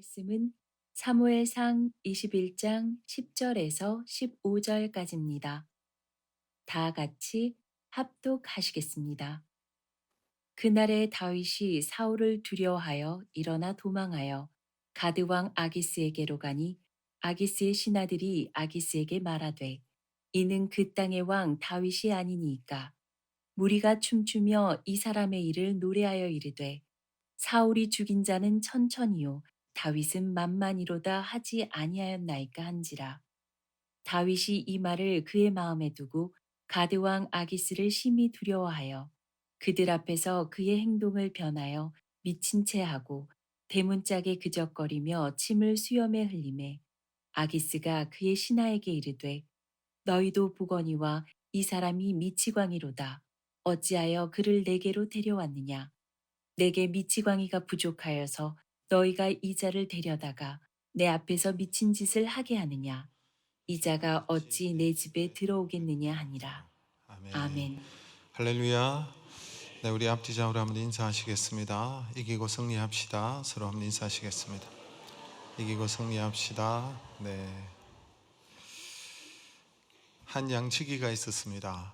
말씀은 사무엘상 21장 10절에서 15절까지입니다. 다 같이 합독하시겠습니다. 그날에 다윗이 사울을 두려워하여 일어나 도망하여 가드 왕 아기스에게로 가니 아기스의 신하들이 아기스에게 말하되 이는 그 땅의 왕 다윗이 아니니까 무리가 춤추며 이 사람의 일을 노래하여 이르되 사울이 죽인 자는 천천히요 다윗은 만만이로다 하지 아니하였나이까 한지라. 다윗이 이 말을 그의 마음에 두고 가드 왕 아기스를 심히 두려워하여 그들 앞에서 그의 행동을 변하여 미친 채 하고 대문짝에 그적거리며 침을 수염에 흘리매 아기스가 그의 신하에게 이르되 너희도 보거니와 이 사람이 미치광이로다. 어찌하여 그를 내게로 데려왔느냐? 내게 미치광이가 부족하여서 너희가 이 자를 데려다가 내 앞에서 미친 짓을 하게 하느냐? 이 자가 어찌 내 집에 들어오겠느냐 하니라. 아멘. 아멘. 할렐루야. 네, 우리 앞뒤장으로 한번 인사하시겠습니다. 이기고 승리합시다. 서로 한번 인사하시겠습니다. 이기고 승리합시다. 네. 한 양치기가 있었습니다.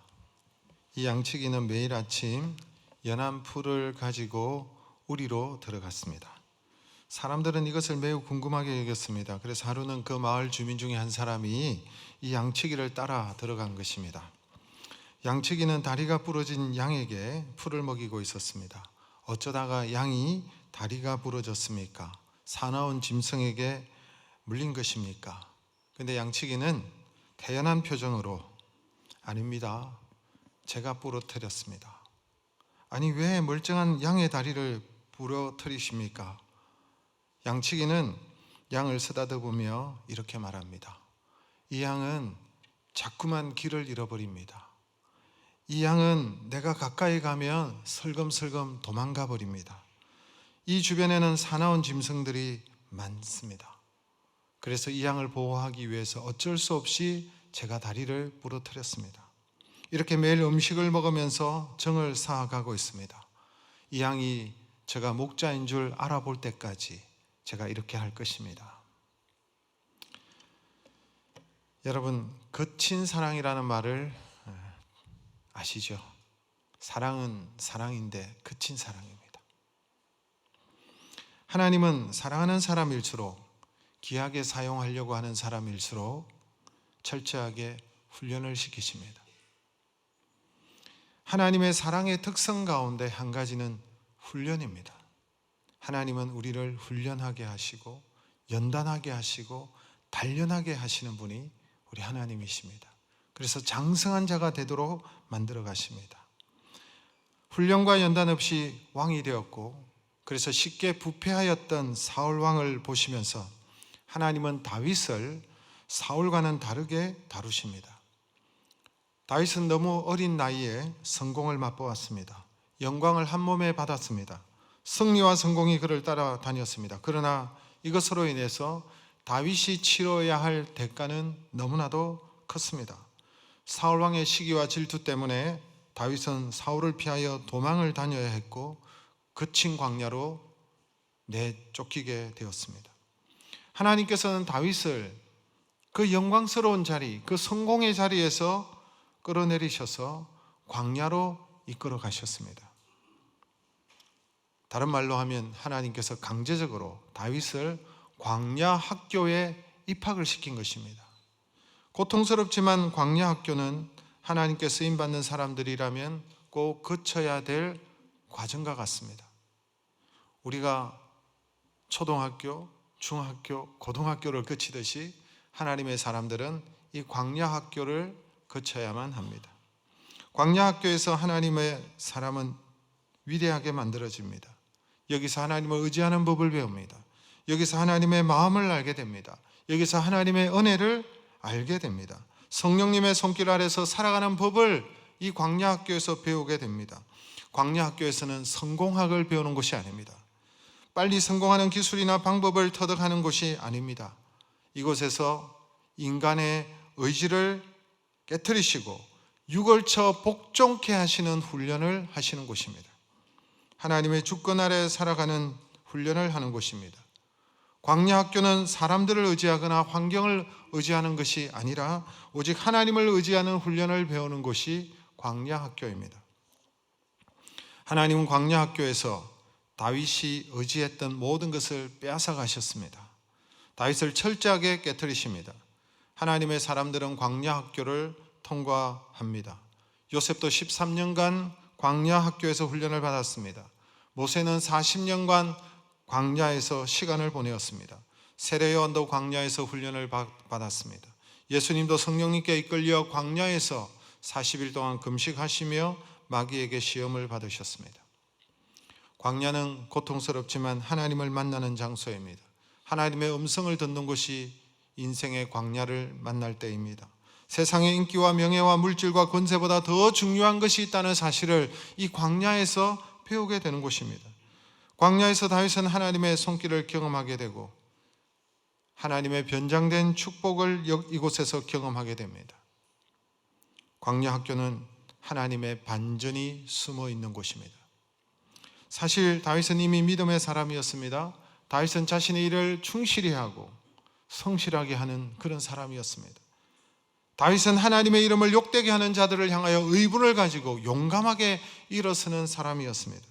이 양치기는 매일 아침 연한 풀을 가지고 우리로 들어갔습니다. 사람들은 이것을 매우 궁금하게 여겼습니다. 그래서 하루는 그 마을 주민 중에 한 사람이 이 양치기를 따라 들어간 것입니다. 양치기는 다리가 부러진 양에게 풀을 먹이고 있었습니다. 어쩌다가 양이 다리가 부러졌습니까? 사나운 짐승에게 물린 것입니까? 근데 양치기는 태연한 표정으로 아닙니다. 제가 부러뜨렸습니다. 아니 왜 멀쩡한 양의 다리를 부러뜨리십니까? 양치기는 양을 쓰다듬으며 이렇게 말합니다. 이 양은 자꾸만 길을 잃어버립니다. 이 양은 내가 가까이 가면 슬금슬금 도망가 버립니다. 이 주변에는 사나운 짐승들이 많습니다. 그래서 이 양을 보호하기 위해서 어쩔 수 없이 제가 다리를 부러뜨렸습니다. 이렇게 매일 음식을 먹으면서 정을 쌓아가고 있습니다. 이 양이 제가 목자인 줄 알아볼 때까지 제가 이렇게 할 것입니다. 여러분, 거친 사랑이라는 말을 아시죠? 사랑은 사랑인데 거친 사랑입니다. 하나님은 사랑하는 사람일수록, 귀하게 사용하려고 하는 사람일수록 철저하게 훈련을 시키십니다. 하나님의 사랑의 특성 가운데 한 가지는 훈련입니다. 하나님은 우리를 훈련하게 하시고 연단하게 하시고 단련하게 하시는 분이 우리 하나님이십니다. 그래서 장성한 자가 되도록 만들어 가십니다. 훈련과 연단 없이 왕이 되었고, 그래서 쉽게 부패하였던 사울 왕을 보시면서 하나님은 다윗을 사울과는 다르게 다루십니다. 다윗은 너무 어린 나이에 성공을 맛보았습니다. 영광을 한 몸에 받았습니다. 승리와 성공이 그를 따라다녔습니다. 그러나 이것으로 인해서 다윗이 치러야 할 대가는 너무나도 컸습니다. 사울왕의 시기와 질투 때문에 다윗은 사울을 피하여 도망을 다녀야 했고 거친 광야로 내쫓기게 되었습니다. 하나님께서는 다윗을 그 영광스러운 자리, 그 성공의 자리에서 끌어내리셔서 광야로 이끌어 가셨습니다. 다른 말로 하면 하나님께서 강제적으로 다윗을 광야 학교에 입학을 시킨 것입니다. 고통스럽지만 광야 학교는 하나님께 쓰임받는 사람들이라면 꼭 거쳐야 될 과정과 같습니다. 우리가 초등학교, 중학교, 고등학교를 거치듯이 하나님의 사람들은 이 광야 학교를 거쳐야만 합니다. 광야 학교에서 하나님의 사람은 위대하게 만들어집니다. 여기서 하나님을 의지하는 법을 배웁니다. 여기서 하나님의 마음을 알게 됩니다. 여기서 하나님의 은혜를 알게 됩니다. 성령님의 손길 아래서 살아가는 법을 이 광야 학교에서 배우게 됩니다. 광야 학교에서는 성공학을 배우는 것이 아닙니다. 빨리 성공하는 기술이나 방법을 터득하는 것이 아닙니다. 이곳에서 인간의 의지를 깨트리시고 유월처 복종케 하시는 훈련을 하시는 곳입니다. 하나님의 주권 아래 살아가는 훈련을 하는 곳입니다. 광야 학교는 사람들을 의지하거나 환경을 의지하는 것이 아니라 오직 하나님을 의지하는 훈련을 배우는 곳이 광야 학교입니다. 하나님은 광야 학교에서 다윗이 의지했던 모든 것을 빼앗아 가셨습니다. 다윗을 철저하게 깨뜨리십니다. 하나님의 사람들은 광야 학교를 통과합니다. 요셉도 13년간 광야 학교에서 훈련을 받았습니다. 모세는 40년간 광야에서 시간을 보내었습니다. 세례 요한도 광야에서 훈련을 받았습니다. 예수님도 성령님께 이끌려 광야에서 40일 동안 금식하시며 마귀에게 시험을 받으셨습니다. 광야는 고통스럽지만 하나님을 만나는 장소입니다. 하나님의 음성을 듣는 곳이 인생의 광야를 만날 때입니다. 세상의 인기와 명예와 물질과 권세보다 더 중요한 것이 있다는 사실을 이 광야에서 배우게 되는 곳입니다. 광야에서 다윗은 하나님의 손길을 경험하게 되고 하나님의 변장된 축복을 이곳에서 경험하게 됩니다. 광야 학교는 하나님의 반전이 숨어 있는 곳입니다. 사실 다윗은 이미 믿음의 사람이었습니다. 다윗은 자신의 일을 충실히 하고 성실하게 하는 그런 사람이었습니다. 다윗은 하나님의 이름을 욕되게 하는 자들을 향하여 의분을 가지고 용감하게 일어서는 사람이었습니다.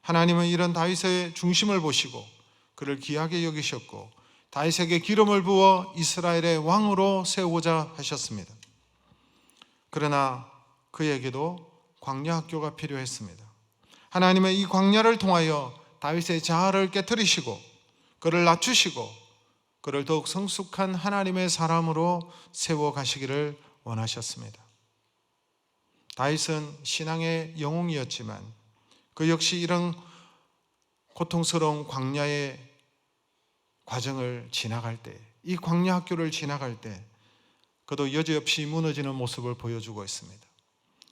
하나님은 이런 다윗의 중심을 보시고 그를 귀하게 여기셨고 다윗에게 기름을 부어 이스라엘의 왕으로 세우고자 하셨습니다. 그러나 그에게도 광야 학교가 필요했습니다. 하나님은 이 광야를 통하여 다윗의 자아를 깨트리시고 그를 낮추시고 그를 더욱 성숙한 하나님의 사람으로 세워가시기를 원하셨습니다. 다윗은 신앙의 영웅이었지만 그 역시 이런 고통스러운 광야의 과정을 지나갈 때, 이 광야 학교를 지나갈 때 그도 여지없이 무너지는 모습을 보여주고 있습니다.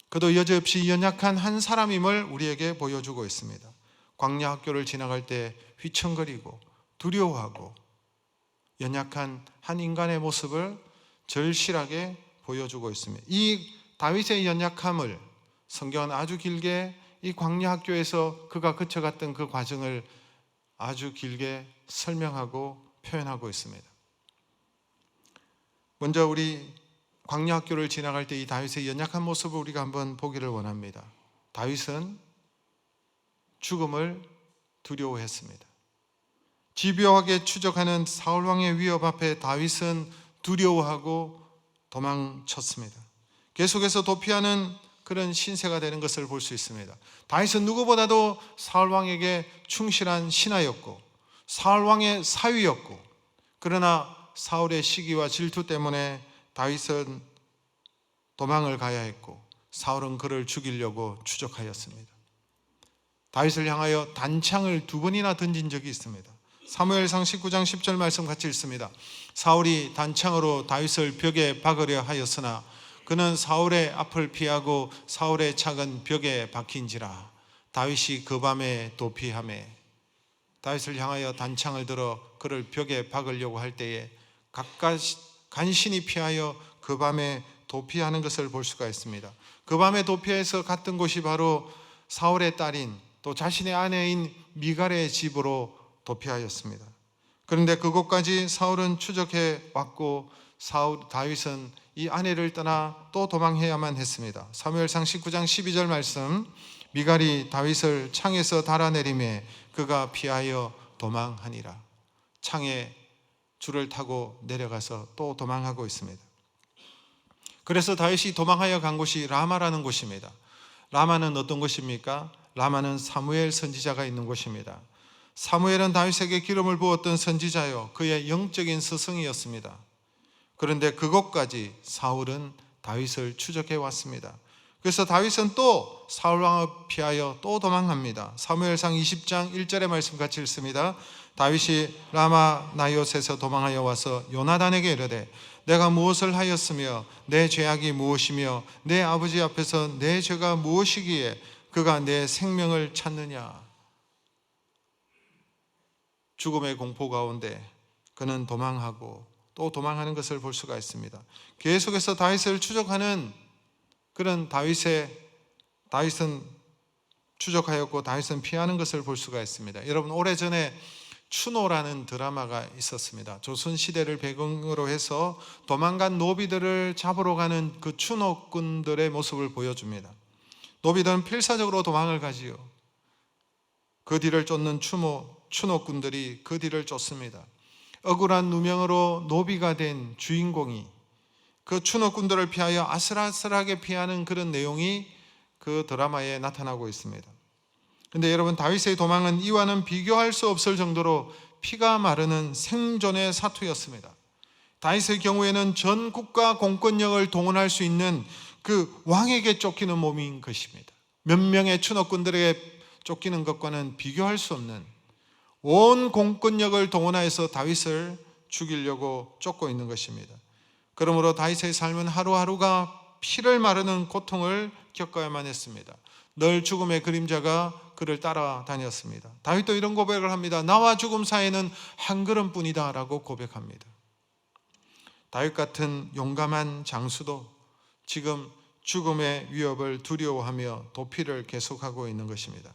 그도 여지없이 연약한 한 사람임을 우리에게 보여주고 있습니다. 광야 학교를 지나갈 때 휘청거리고 두려워하고 연약한 한 인간의 모습을 절실하게 보여주고 있습니다. 이 다윗의 연약함을 성경은 아주 길게 이 광야 학교에서 그가 거쳐갔던 그 과정을 아주 길게 설명하고 표현하고 있습니다. 먼저 우리 광야 학교를 지나갈 때 이 다윗의 연약한 모습을 우리가 한번 보기를 원합니다. 다윗은 죽음을 두려워했습니다. 집요하게 추적하는 사울 왕의 위협 앞에 다윗은 두려워하고 도망쳤습니다. 계속해서 도피하는 그런 신세가 되는 것을 볼 수 있습니다. 다윗은 누구보다도 사울 왕에게 충실한 신하였고 사울 왕의 사위였고 그러나 사울의 시기와 질투 때문에 다윗은 도망을 가야 했고 사울은 그를 죽이려고 추적하였습니다. 다윗을 향하여 단창을 2번이나 던진 적이 있습니다. 사무엘상 19장 10절 말씀 같이 읽습니다. 사울이 단창으로 다윗을 벽에 박으려 하였으나 그는 사울의 앞을 피하고 사울의 창은 벽에 박힌지라 다윗이 그 밤에 도피하매. 다윗을 향하여 단창을 들어 그를 벽에 박으려고 할 때에 간신히 피하여 그 밤에 도피하는 것을 볼 수가 있습니다. 그 밤에 도피해서 갔던 곳이 바로 사울의 딸인 또 자신의 아내인 미갈의 집으로 도피하였습니다. 그런데 그곳까지 사울은 추적해 왔고 다윗은 이 아내를 떠나 또 도망해야만 했습니다. 사무엘상 19장 12절 말씀, 미갈이 다윗을 창에서 달아내리매 그가 피하여 도망하니라. 창에 줄을 타고 내려가서 또 도망하고 있습니다. 그래서 다윗이 도망하여 간 곳이 라마라는 곳입니다. 라마는 어떤 곳입니까? 라마는 사무엘 선지자가 있는 곳입니다. 사무엘은 다윗에게 기름을 부었던 선지자요 그의 영적인 스승이었습니다. 그런데 그곳까지 사울은 다윗을 추적해 왔습니다. 그래서 다윗은 또 사울 왕을 피하여 또 도망합니다. 사무엘상 20장 1절의 말씀 같이 읽습니다. 다윗이 라마 나이옷에서 도망하여 와서 요나단에게 이르되 내가 무엇을 하였으며 내 죄악이 무엇이며 내 아버지 앞에서 내 죄가 무엇이기에 그가 내 생명을 찾느냐. 죽음의 공포 가운데 그는 도망하고 또 도망하는 것을 볼 수가 있습니다. 계속해서 다윗을 추적하는 그런 다윗은 추적하였고 다윗은 피하는 것을 볼 수가 있습니다. 여러분 오래전에 추노라는 드라마가 있었습니다. 조선시대를 배경으로 해서 도망간 노비들을 잡으러 가는 그 추노꾼들의 모습을 보여줍니다. 노비들은 필사적으로 도망을 가지요. 그 뒤를 쫓는 추노꾼들이 그 뒤를 쫓습니다. 억울한 누명으로 노비가 된 주인공이 그 추노꾼들을 피하여 아슬아슬하게 피하는 그런 내용이 그 드라마에 나타나고 있습니다. 그런데 여러분, 다윗의 도망은 이와는 비교할 수 없을 정도로 피가 마르는 생존의 사투였습니다. 다윗의 경우에는 전 국가 공권력을 동원할 수 있는 그 왕에게 쫓기는 몸인 것입니다. 몇 명의 추노꾼들에게 쫓기는 것과는 비교할 수 없는 온 공권력을 동원하여서 다윗을 죽이려고 쫓고 있는 것입니다. 그러므로 다윗의 삶은 하루하루가 피를 마르는 고통을 겪어야만 했습니다. 늘 죽음의 그림자가 그를 따라다녔습니다. 다윗도 이런 고백을 합니다. 나와 죽음 사이에는 한 걸음뿐이다 라고 고백합니다. 다윗 같은 용감한 장수도 지금 죽음의 위협을 두려워하며 도피를 계속하고 있는 것입니다.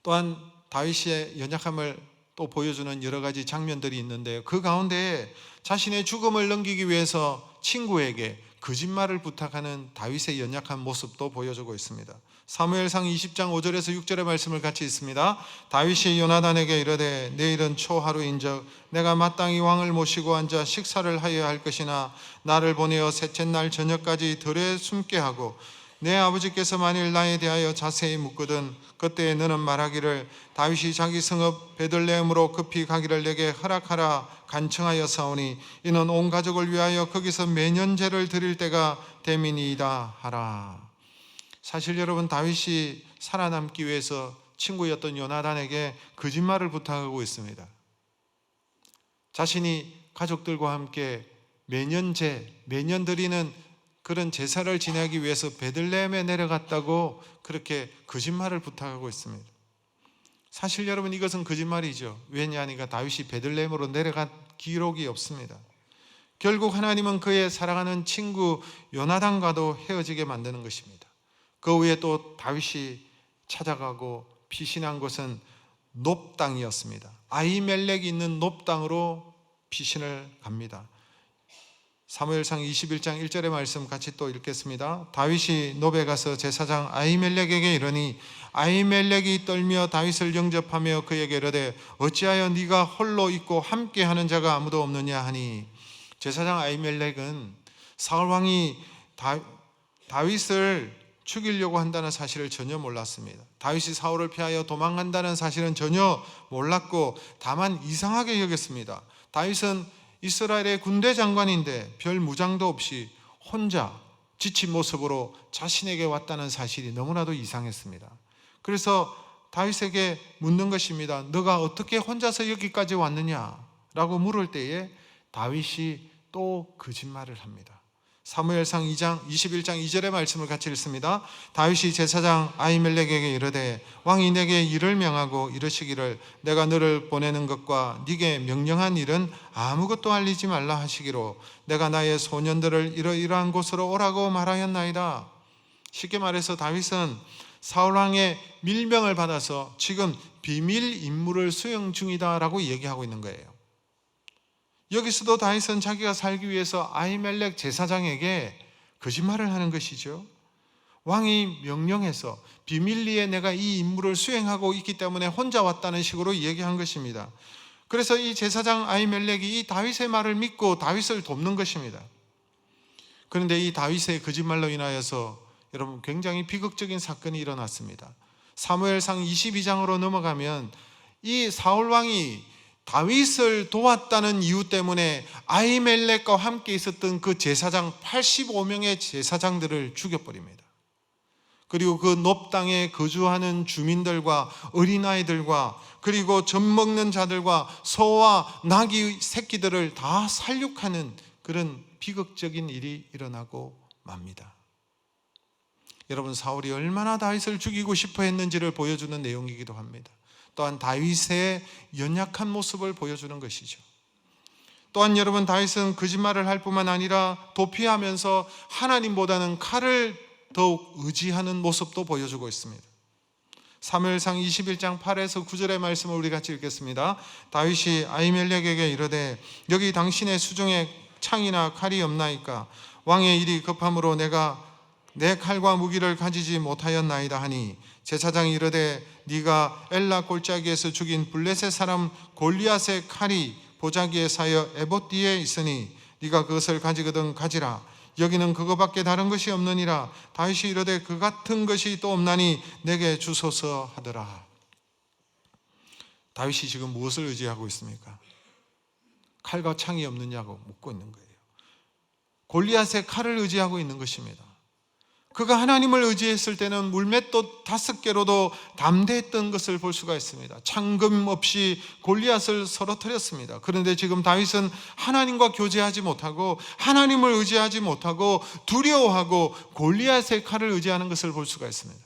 또한 다윗의 연약함을 또 보여주는 여러 가지 장면들이 있는데요. 그 가운데 자신의 죽음을 넘기기 위해서 친구에게 거짓말을 부탁하는 다윗의 연약한 모습도 보여주고 있습니다. 사무엘상 20장 5절에서 6절의 말씀을 같이 읽습니다. 다윗이 요나단에게 이르되 내일은 초하루인즉 내가 마땅히 왕을 모시고 앉아 식사를 하여야 할 것이나 나를 보내어 셋째 날 저녁까지 들에 숨게 하고 내 아버지께서 만일 나에 대하여 자세히 묻거든 그때 너는 말하기를 다윗이 자기 성읍 베들레헴으로 급히 가기를 내게 허락하라 간청하여 사오니 이는 온 가족을 위하여 거기서 매년 제를 드릴 때가 됨이니이다 하라. 사실 여러분, 다윗이 살아남기 위해서 친구였던 요나단에게 거짓말을 부탁하고 있습니다. 자신이 가족들과 함께 매년 드리는 그런 제사를 지내기 위해서 베들레헴에 내려갔다고 그렇게 거짓말을 부탁하고 있습니다. 사실 여러분, 이것은 거짓말이죠. 왜냐하니까 다윗이 베들레헴으로 내려간 기록이 없습니다. 결국 하나님은 그의 사랑하는 친구 요나단과도 헤어지게 만드는 것입니다. 그 후에 또 다윗이 찾아가고 피신한 곳은 놉 땅이었습니다. 아히멜렉이 있는 놉 땅으로 피신을 갑니다. 사무엘상 21장 1절의 말씀 같이 또 읽겠습니다. 다윗이 놉에 가서 제사장 아히멜렉에게 이르니 아히멜렉이 떨며 다윗을 영접하며 그에게 이르되 어찌하여 네가 홀로 있고 함께하는 자가 아무도 없느냐 하니, 제사장 아히멜렉은 사울 왕이 다윗을 죽이려고 한다는 사실을 전혀 몰랐습니다. 다윗이 사울을 피하여 도망간다는 사실은 전혀 몰랐고 다만 이상하게 여겼습니다. 다윗은 이스라엘의 군대 장관인데 별 무장도 없이 혼자 지친 모습으로 자신에게 왔다는 사실이 너무나도 이상했습니다. 그래서 다윗에게 묻는 것입니다. 너가 어떻게 혼자서 여기까지 왔느냐? 라고 물을 때에 다윗이 또 거짓말을 합니다. 사무엘상 21장 2절의 말씀을 같이 읽습니다. 다윗이 제사장 아히멜렉에게 이르되 왕이 내게 일을 명하고 이르시기를 내가 너를 보내는 것과 네게 명령한 일은 아무것도 알리지 말라 하시기로 내가 나의 소년들을 이러이러한 곳으로 오라고 말하였나이다. 쉽게 말해서 다윗은 사울왕의 밀명을 받아서 지금 비밀 임무를 수행 중이다라고 얘기하고 있는 거예요. 여기서도 다윗은 자기가 살기 위해서 아히멜렉 제사장에게 거짓말을 하는 것이죠. 왕이 명령해서 비밀리에 내가 이 임무를 수행하고 있기 때문에 혼자 왔다는 식으로 얘기한 것입니다. 그래서 이 제사장 아히멜렉이 이 다윗의 말을 믿고 다윗을 돕는 것입니다. 그런데 이 다윗의 거짓말로 인하여서 여러분 굉장히 비극적인 사건이 일어났습니다. 사무엘상 22장으로 넘어가면 이 사울왕이 다윗을 도왔다는 이유 때문에 아히멜렉과 함께 있었던 그 제사장 85명의 제사장들을 죽여버립니다. 그리고 그 놉 땅에 거주하는 주민들과 어린아이들과 그리고 젖 먹는 자들과 소와 나귀 새끼들을 다 살육하는 그런 비극적인 일이 일어나고 맙니다. 여러분, 사울이 얼마나 다윗을 죽이고 싶어 했는지를 보여주는 내용이기도 합니다. 또한 다윗의 연약한 모습을 보여주는 것이죠. 또한 여러분, 다윗은 거짓말을 할 뿐만 아니라 도피하면서 하나님보다는 칼을 더욱 의지하는 모습도 보여주고 있습니다. 사무엘상 21장 8에서 9절의 말씀을 우리 같이 읽겠습니다. 다윗이 아히멜렉에게 이르되 여기 당신의 수중에 창이나 칼이 없나이까? 왕의 일이 급함으로 내가 내 칼과 무기를 가지지 못하였나이다 하니 제사장이 이르되 네가 엘라 골짜기에서 죽인 블레셋 사람 골리앗의 칼이 보자기에 사여 에봇 뒤에 있으니 네가 그것을 가지거든 가지라. 여기는 그거밖에 다른 것이 없느니라. 다윗이 이르되 그 같은 것이 또 없나니 내게 주소서 하더라. 다윗이 지금 무엇을 의지하고 있습니까? 칼과 창이 없느냐고 묻고 있는 거예요. 골리앗의 칼을 의지하고 있는 것입니다. 그가 하나님을 의지했을 때는 물맷돌 5개로도 담대했던 것을 볼 수가 있습니다. 창금 없이 골리앗을 쓰러뜨렸습니다. 그런데 지금 다윗은 하나님과 교제하지 못하고 하나님을 의지하지 못하고 두려워하고 골리앗의 칼을 의지하는 것을 볼 수가 있습니다.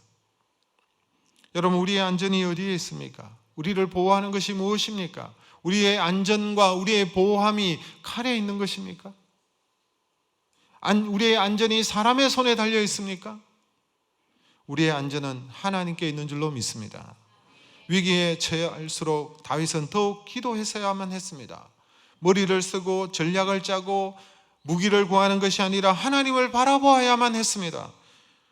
여러분, 우리의 안전이 어디에 있습니까? 우리를 보호하는 것이 무엇입니까? 우리의 안전과 우리의 보호함이 칼에 있는 것입니까? 우리의 안전이 사람의 손에 달려 있습니까? 우리의 안전은 하나님께 있는 줄로 믿습니다. 위기에 처할수록 다윗은 더욱 기도했어야만 했습니다. 머리를 쓰고 전략을 짜고 무기를 구하는 것이 아니라 하나님을 바라보아야만 했습니다.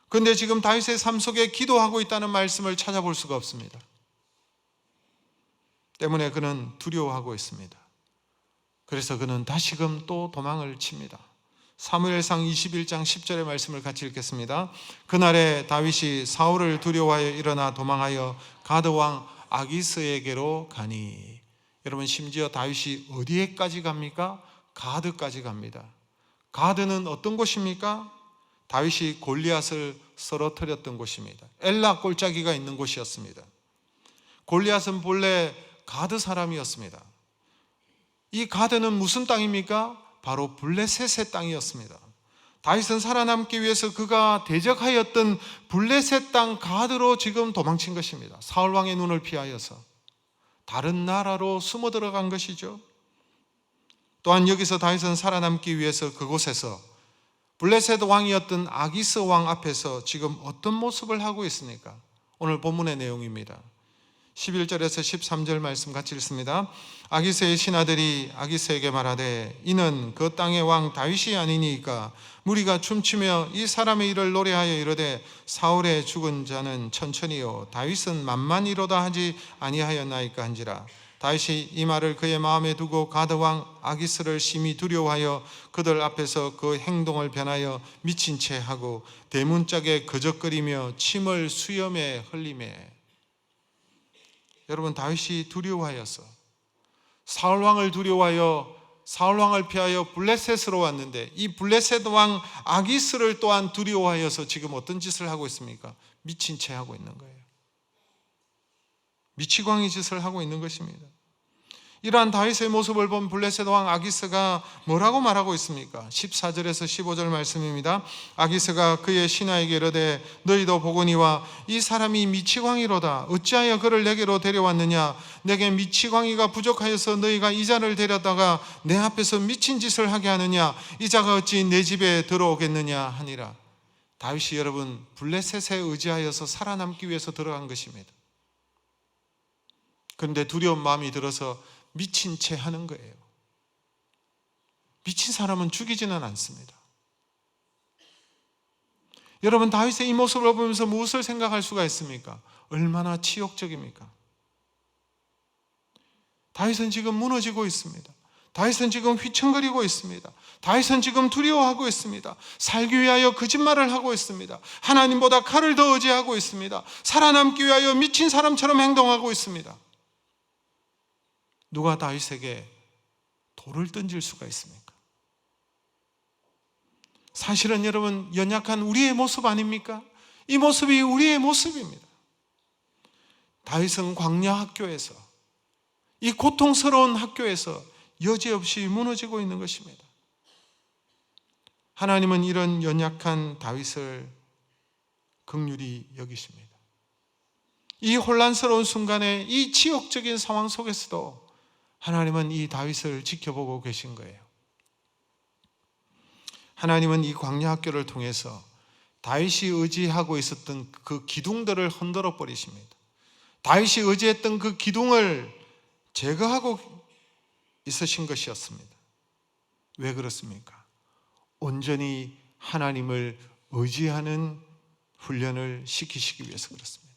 그런데 지금 다윗의 삶 속에 기도하고 있다는 말씀을 찾아볼 수가 없습니다. 때문에 그는 두려워하고 있습니다. 그래서 그는 다시금 또 도망을 칩니다. 사무엘상 21장 10절의 말씀을 같이 읽겠습니다. 그날에 다윗이 사울을 두려워하여 일어나 도망하여 가드 왕 아기스에게로 가니. 여러분, 심지어 다윗이 어디에까지 갑니까? 가드까지 갑니다. 가드는 어떤 곳입니까? 다윗이 골리앗을 쓰러뜨렸던 곳입니다. 엘라 골짜기가 있는 곳이었습니다. 골리앗은 본래 가드 사람이었습니다. 이 가드는 무슨 땅입니까? 바로 블레셋의 땅이었습니다. 다윗은 살아남기 위해서 그가 대적하였던 블레셋 땅 가드로 지금 도망친 것입니다. 사울 왕의 눈을 피하여서 다른 나라로 숨어 들어간 것이죠. 또한 여기서 다윗은 살아남기 위해서 그곳에서 블레셋 왕이었던 아기스 왕 앞에서 지금 어떤 모습을 하고 있습니까? 오늘 본문의 내용입니다. 11절에서 13절 말씀 같이 읽습니다. 아기스의 신하들이 아기스에게 말하되 이는 그 땅의 왕 다윗이 아니니까 무리가 춤추며 이 사람의 일을 노래하여 이르되 사울의 죽은 자는 천천히요 다윗은 만만히로다 하지 아니하였나이까 한지라. 다윗이 이 말을 그의 마음에 두고 가드 왕 아기스를 심히 두려워하여 그들 앞에서 그 행동을 변하여 미친 채 하고 대문짝에 거적거리며 침을 수염에 흘리매. 여러분, 다윗이 두려워하여서 사울왕을 두려워하여 사울왕을 피하여 블레셋으로 왔는데 이 블레셋 왕 아기스를 또한 두려워하여서 지금 어떤 짓을 하고 있습니까? 미친 채 하고 있는 거예요. 미치광이 짓을 하고 있는 것입니다. 이러한 다윗의 모습을 본 블레셋 왕 아기스가 뭐라고 말하고 있습니까? 14절에서 15절 말씀입니다. 아기스가 그의 신하에게 이르되 너희도 보거니와 이 사람이 미치광이로다. 어찌하여 그를 내게로 데려왔느냐? 내게 미치광이가 부족하여서 너희가 이 자를 데려다가 내 앞에서 미친 짓을 하게 하느냐? 이 자가 어찌 내 집에 들어오겠느냐 하니라. 다윗이 여러분 블레셋에 의지하여서 살아남기 위해서 들어간 것입니다. 그런데 두려운 마음이 들어서 미친 채 하는 거예요. 미친 사람은 죽이지는 않습니다. 여러분, 다윗의 이 모습을 보면서 무엇을 생각할 수가 있습니까? 얼마나 치욕적입니까? 다윗은 지금 무너지고 있습니다. 다윗은 지금 휘청거리고 있습니다. 다윗은 지금 두려워하고 있습니다. 살기 위하여 거짓말을 하고 있습니다. 하나님보다 칼을 더 의지하고 있습니다. 살아남기 위하여 미친 사람처럼 행동하고 있습니다. 누가 다윗에게 돌을 던질 수가 있습니까? 사실은 여러분 연약한 우리의 모습 아닙니까? 이 모습이 우리의 모습입니다. 다윗은 광야 학교에서 이 고통스러운 학교에서 여지없이 무너지고 있는 것입니다. 하나님은 이런 연약한 다윗을 긍휼히 여기십니다. 이 혼란스러운 순간에 이 치욕적인 상황 속에서도 하나님은 이 다윗을 지켜보고 계신 거예요. 하나님은 이 광야 학교를 통해서 다윗이 의지하고 있었던 그 기둥들을 흔들어 버리십니다. 다윗이 의지했던 그 기둥을 제거하고 있으신 것이었습니다. 왜 그렇습니까? 온전히 하나님을 의지하는 훈련을 시키시기 위해서 그렇습니다.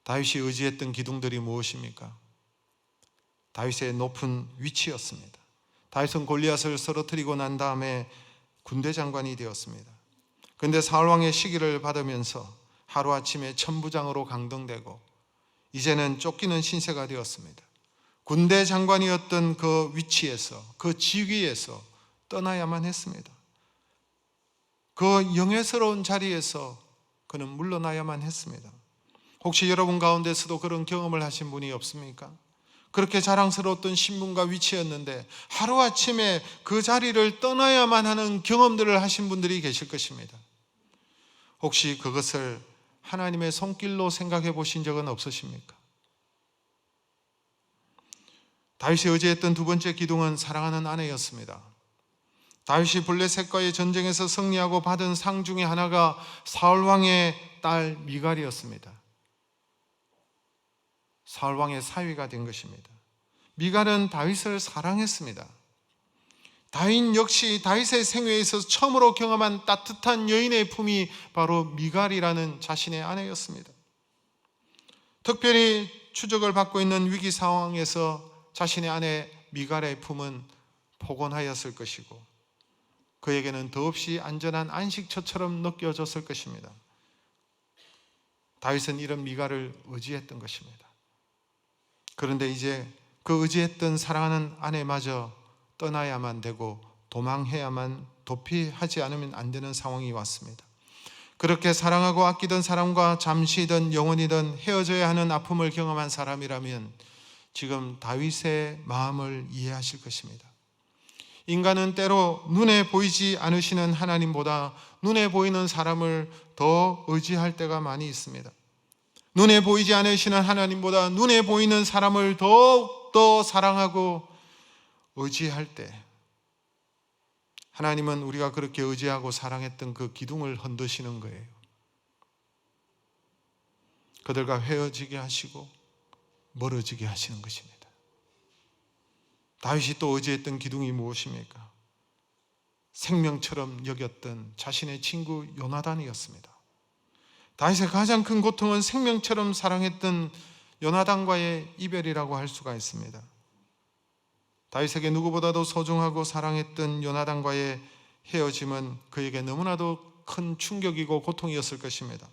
다윗이 의지했던 기둥들이 무엇입니까? 다윗의 높은 위치였습니다. 다윗은 골리앗을 쓰러뜨리고 난 다음에 군대 장관이 되었습니다. 그런데 사울왕의 시기를 받으면서 하루아침에 천부장으로 강등되고 이제는 쫓기는 신세가 되었습니다. 군대 장관이었던 그 위치에서, 그 직위에서 떠나야만 했습니다. 그 영예스러운 자리에서 그는 물러나야만 했습니다. 혹시 여러분 가운데서도 그런 경험을 하신 분이 없습니까? 그렇게 자랑스러웠던 신분과 위치였는데 하루아침에 그 자리를 떠나야만 하는 경험들을 하신 분들이 계실 것입니다. 혹시 그것을 하나님의 손길로 생각해 보신 적은 없으십니까? 다윗이 의지했던 두 번째 기둥은 사랑하는 아내였습니다. 다윗이 블레셋과의 전쟁에서 승리하고 받은 상 중에 하나가 사울왕의 딸 미갈이었습니다. 사울왕의 사위가 된 것입니다. 미갈은 다윗을 사랑했습니다. 다윗 역시 다윗의 생애에서 처음으로 경험한 따뜻한 여인의 품이 바로 미갈이라는 자신의 아내였습니다. 특별히 추적을 받고 있는 위기 상황에서 자신의 아내 미갈의 품은 포근하였을 것이고 그에게는 더없이 안전한 안식처처럼 느껴졌을 것입니다. 다윗은 이런 미갈을 의지했던 것입니다. 그런데 이제 그 의지했던 사랑하는 아내마저 떠나야만 되고 도망해야만 도피하지 않으면 안 되는 상황이 왔습니다. 그렇게 사랑하고 아끼던 사람과 잠시든 영원히든 헤어져야 하는 아픔을 경험한 사람이라면 지금 다윗의 마음을 이해하실 것입니다. 인간은 때로 눈에 보이지 않으시는 하나님보다 눈에 보이는 사람을 더 의지할 때가 많이 있습니다. 눈에 보이지 않으시는 하나님보다 눈에 보이는 사람을 더욱더 사랑하고 의지할 때 하나님은 우리가 그렇게 의지하고 사랑했던 그 기둥을 흔드시는 거예요. 그들과 헤어지게 하시고 멀어지게 하시는 것입니다. 다윗이 또 의지했던 기둥이 무엇입니까? 생명처럼 여겼던 자신의 친구 요나단이었습니다. 다윗의 가장 큰 고통은 생명처럼 사랑했던 요나단과의 이별이라고 할 수가 있습니다. 다윗에게 누구보다도 소중하고 사랑했던 요나단과의 헤어짐은 그에게 너무나도 큰 충격이고 고통이었을 것입니다.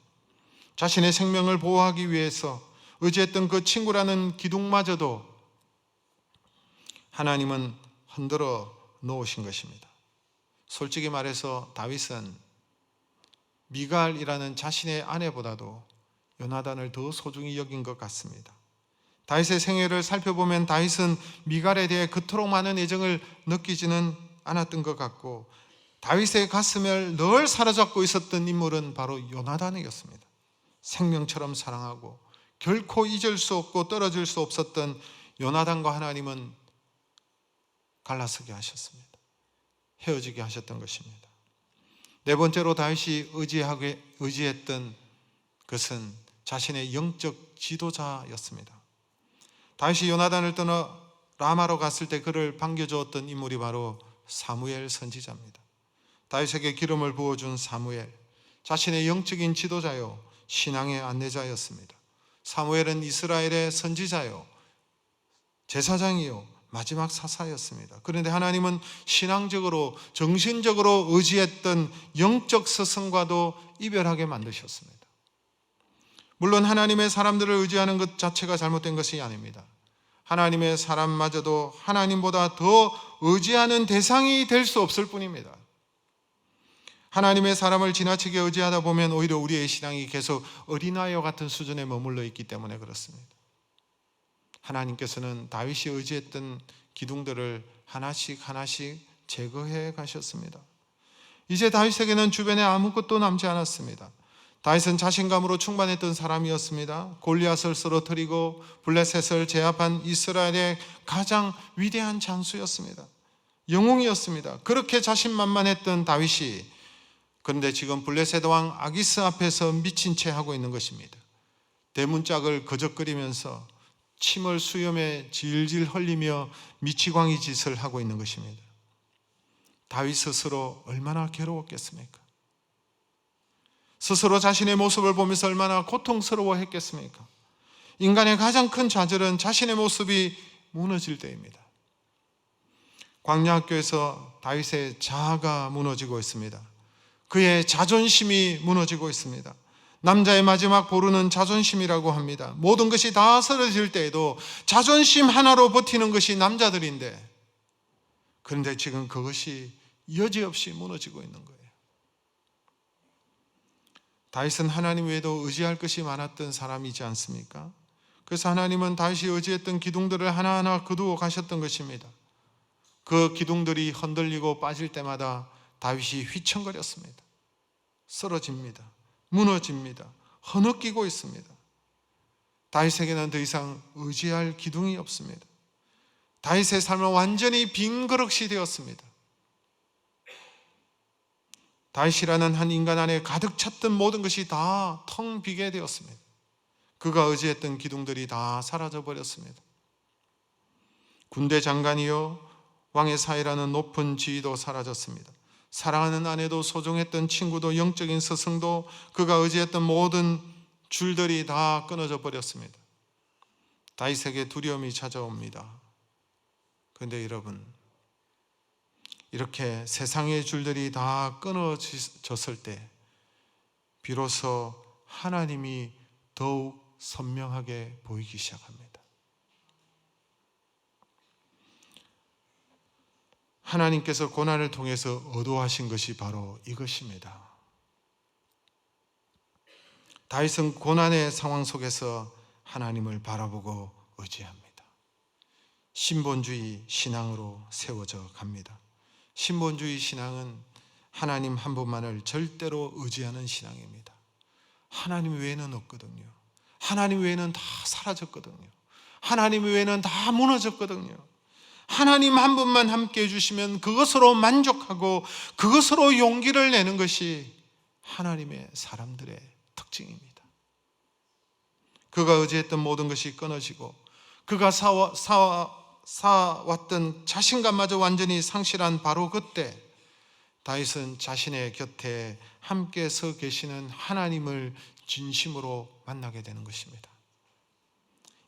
자신의 생명을 보호하기 위해서 의지했던 그 친구라는 기둥마저도 하나님은 흔들어 놓으신 것입니다. 솔직히 말해서 다윗은 미갈이라는 자신의 아내보다도 요나단을 더 소중히 여긴 것 같습니다. 다윗의 생애를 살펴보면 다윗은 미갈에 대해 그토록 많은 애정을 느끼지는 않았던 것 같고 다윗의 가슴을 늘 사로잡고 있었던 인물은 바로 요나단이었습니다. 생명처럼 사랑하고 결코 잊을 수 없고 떨어질 수 없었던 요나단과 하나님은 갈라서게 하셨습니다. 헤어지게 하셨던 것입니다. 네 번째로 다윗이 의지했던 것은 자신의 영적 지도자였습니다. 다윗이 요나단을 떠나 라마로 갔을 때 그를 반겨주었던 인물이 바로 사무엘 선지자입니다. 다윗에게 기름을 부어준 사무엘, 자신의 영적인 지도자요 신앙의 안내자였습니다. 사무엘은 이스라엘의 선지자요 제사장이요 마지막 사사였습니다. 그런데 하나님은 신앙적으로 정신적으로 의지했던 영적 스승과도 이별하게 만드셨습니다. 물론 하나님의 사람들을 의지하는 것 자체가 잘못된 것이 아닙니다. 하나님의 사람마저도 하나님보다 더 의지하는 대상이 될 수 없을 뿐입니다. 하나님의 사람을 지나치게 의지하다 보면 오히려 우리의 신앙이 계속 어린아이와 같은 수준에 머물러 있기 때문에 그렇습니다. 하나님께서는 다윗이 의지했던 기둥들을 하나씩 제거해 가셨습니다. 이제 다윗에게는 주변에 아무것도 남지 않았습니다. 다윗은 자신감으로 충만했던 사람이었습니다. 골리앗을 쓰러뜨리고 블레셋을 제압한 이스라엘의 가장 위대한 장수였습니다. 영웅이었습니다. 그렇게 자신만만했던 다윗이 그런데 지금 블레셋 왕 아기스 앞에서 미친 채 하고 있는 것입니다. 대문짝을 거적거리면서 침을 수염에 질질 흘리며 미치광이 짓을 하고 있는 것입니다. 다윗 스스로 얼마나 괴로웠겠습니까? 스스로 자신의 모습을 보면서 얼마나 고통스러워했겠습니까? 인간의 가장 큰 좌절은 자신의 모습이 무너질 때입니다. 광야학교에서 다윗의 자아가 무너지고 있습니다. 그의 자존심이 무너지고 있습니다. 남자의 마지막 보루는 자존심이라고 합니다. 모든 것이 다 쓰러질 때에도 자존심 하나로 버티는 것이 남자들인데, 그런데 지금 그것이 여지없이 무너지고 있는 거예요. 다윗은 하나님 외에도 의지할 것이 많았던 사람이지 않습니까? 그래서 하나님은 다윗이 의지했던 기둥들을 하나하나 거두어 가셨던 것입니다. 그 기둥들이 흔들리고 빠질 때마다 다윗이 휘청거렸습니다. 쓰러집니다. 무너집니다. 흐느끼고 있습니다. 다윗에게는 더 이상 의지할 기둥이 없습니다. 다윗의 삶은 완전히 빈 그릇이 되었습니다. 다윗이라는 한 인간 안에 가득 찼던 모든 것이 다 텅 비게 되었습니다. 그가 의지했던 기둥들이 다 사라져 버렸습니다. 군대 장관이요 왕의 사이라는 높은 지위도 사라졌습니다. 사랑하는 아내도 소중했던 친구도 영적인 스승도 그가 의지했던 모든 줄들이 다 끊어져 버렸습니다. 다윗에게 두려움이 찾아옵니다. 그런데 여러분, 이렇게 세상의 줄들이 다 끊어졌을 때 비로소 하나님이 더욱 선명하게 보이기 시작합니다. 하나님께서 고난을 통해서 의도하신 것이 바로 이것입니다. 다윗은 고난의 상황 속에서 하나님을 바라보고 의지합니다. 신본주의 신앙으로 세워져 갑니다. 신본주의 신앙은 하나님 한 분만을 절대로 의지하는 신앙입니다. 하나님 외에는 없거든요. 하나님 외에는 다 사라졌거든요. 하나님 외에는 다 무너졌거든요. 하나님 한 분만 함께 해주시면 그것으로 만족하고 그것으로 용기를 내는 것이 하나님의 사람들의 특징입니다. 그가 의지했던 모든 것이 끊어지고 그가 쌓아왔던 자신감마저 완전히 상실한 바로 그때 다윗은 자신의 곁에 함께 서 계시는 하나님을 진심으로 만나게 되는 것입니다.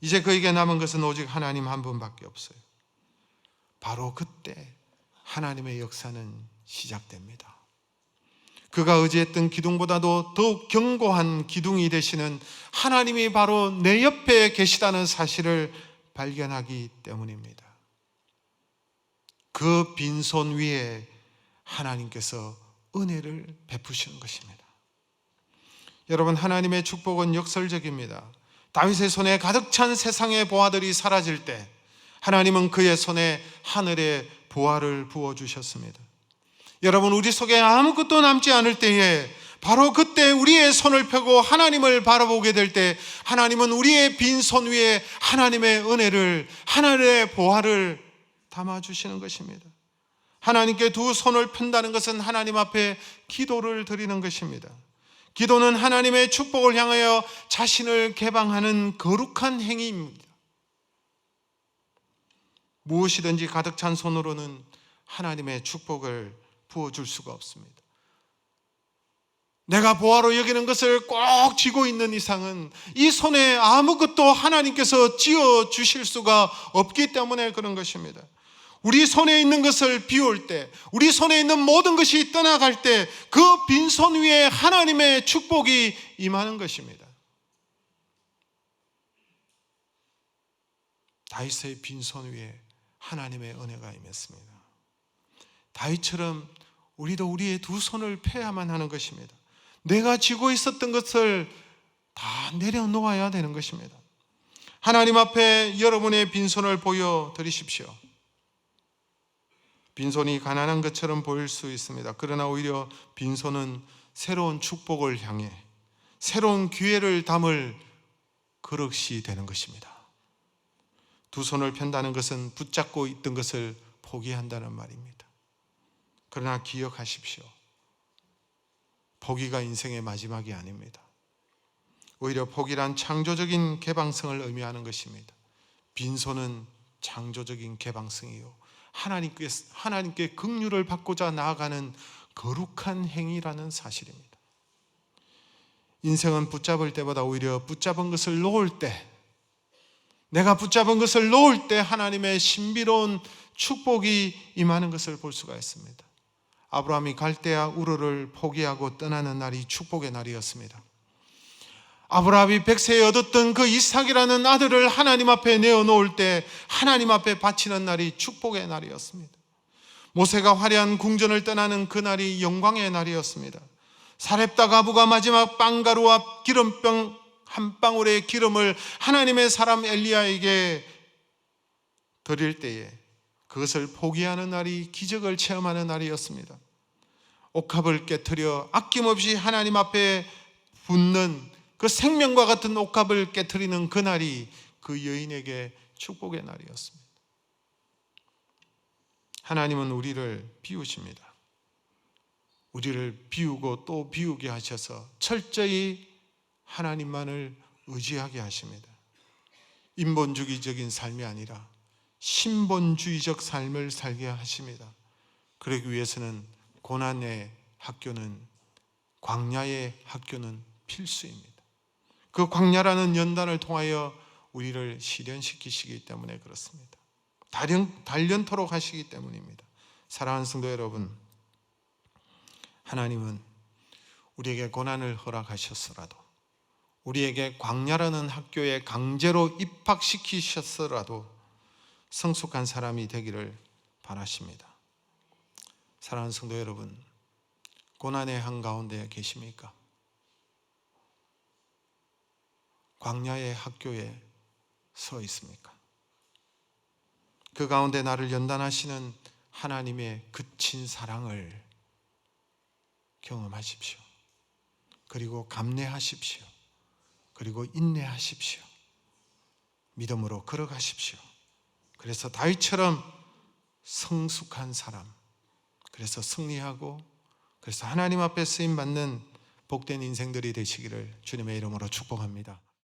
이제 그에게 남은 것은 오직 하나님 한 분밖에 없어요. 바로 그때 하나님의 역사는 시작됩니다. 그가 의지했던 기둥보다도 더욱 견고한 기둥이 되시는 하나님이 바로 내 옆에 계시다는 사실을 발견하기 때문입니다. 그 빈손 위에 하나님께서 은혜를 베푸시는 것입니다. 여러분, 하나님의 축복은 역설적입니다. 다윗의 손에 가득 찬 세상의 보화들이 사라질 때 하나님은 그의 손에 하늘의 보화를 부어주셨습니다. 여러분, 우리 속에 아무것도 남지 않을 때에 바로 그때 우리의 손을 펴고 하나님을 바라보게 될 때 하나님은 우리의 빈손 위에 하나님의 은혜를, 하늘의 보화를 담아주시는 것입니다. 하나님께 두 손을 편다는 것은 하나님 앞에 기도를 드리는 것입니다. 기도는 하나님의 축복을 향하여 자신을 개방하는 거룩한 행위입니다. 무엇이든지 가득 찬 손으로는 하나님의 축복을 부어줄 수가 없습니다. 내가 보화로 여기는 것을 꼭 쥐고 있는 이상은 이 손에 아무것도 하나님께서 쥐어 주실 수가 없기 때문에 그런 것입니다. 우리 손에 있는 것을 비울 때, 우리 손에 있는 모든 것이 떠나갈 때 그 빈손 위에 하나님의 축복이 임하는 것입니다. 다윗의 빈손 위에 하나님의 은혜가 임했습니다. 다윗처럼 우리도 우리의 두 손을 펴야만 하는 것입니다. 내가 쥐고 있었던 것을 다 내려놓아야 되는 것입니다. 하나님 앞에 여러분의 빈손을 보여드리십시오. 빈손이 가난한 것처럼 보일 수 있습니다. 그러나 오히려 빈손은 새로운 축복을 향해 새로운 기회를 담을 그릇이 되는 것입니다. 두 손을 편다는 것은 붙잡고 있던 것을 포기한다는 말입니다. 그러나 기억하십시오. 포기가 인생의 마지막이 아닙니다. 오히려 포기란 창조적인 개방성을 의미하는 것입니다. 빈손은 창조적인 개방성이요, 하나님께 긍휼을 받고자 나아가는 거룩한 행위라는 사실입니다. 인생은 붙잡을 때보다 오히려 붙잡은 것을 놓을 때, 내가 붙잡은 것을 놓을 때 하나님의 신비로운 축복이 임하는 것을 볼 수가 있습니다. 아브라함이 갈대아 우르를 포기하고 떠나는 날이 축복의 날이었습니다. 아브라함이 백세에 얻었던 그 이삭이라는 아들을 하나님 앞에 내어놓을 때 하나님 앞에 바치는 날이 축복의 날이었습니다. 모세가 화려한 궁전을 떠나는 그 날이 영광의 날이었습니다. 사렙다 과부가 마지막 빵가루와 기름병 한 방울의 기름을 하나님의 사람 엘리야에게 드릴 때에 그것을 포기하는 날이 기적을 체험하는 날이었습니다. 옥합을 깨트려 아낌없이 하나님 앞에 붓는 그 생명과 같은 옥합을 깨트리는 그 날이 그 여인에게 축복의 날이었습니다. 하나님은 우리를 비우십니다. 우리를 비우고 또 비우게 하셔서 철저히 하나님만을 의지하게 하십니다. 인본주의적인 삶이 아니라 신본주의적 삶을 살게 하십니다. 그러기 위해서는 고난의 학교는, 광야의 학교는 필수입니다. 그 광야라는 연단을 통하여 우리를 시련시키시기 때문에 그렇습니다. 단련토록 하시기 때문입니다. 사랑하는 성도 여러분, 하나님은 우리에게 고난을 허락하셨더라도, 우리에게 광야라는 학교에 강제로 입학시키셨더라도 성숙한 사람이 되기를 바라십니다. 사랑하는 성도 여러분, 고난의 한가운데 계십니까? 광야의 학교에 서 있습니까? 그 가운데 나를 연단하시는 하나님의 그친 사랑을 경험하십시오. 그리고 감내하십시오. 그리고 인내하십시오. 믿음으로 걸어가십시오. 그래서 다윗처럼 성숙한 사람, 그래서 승리하고, 그래서 하나님 앞에 쓰임받는 복된 인생들이 되시기를 주님의 이름으로 축복합니다.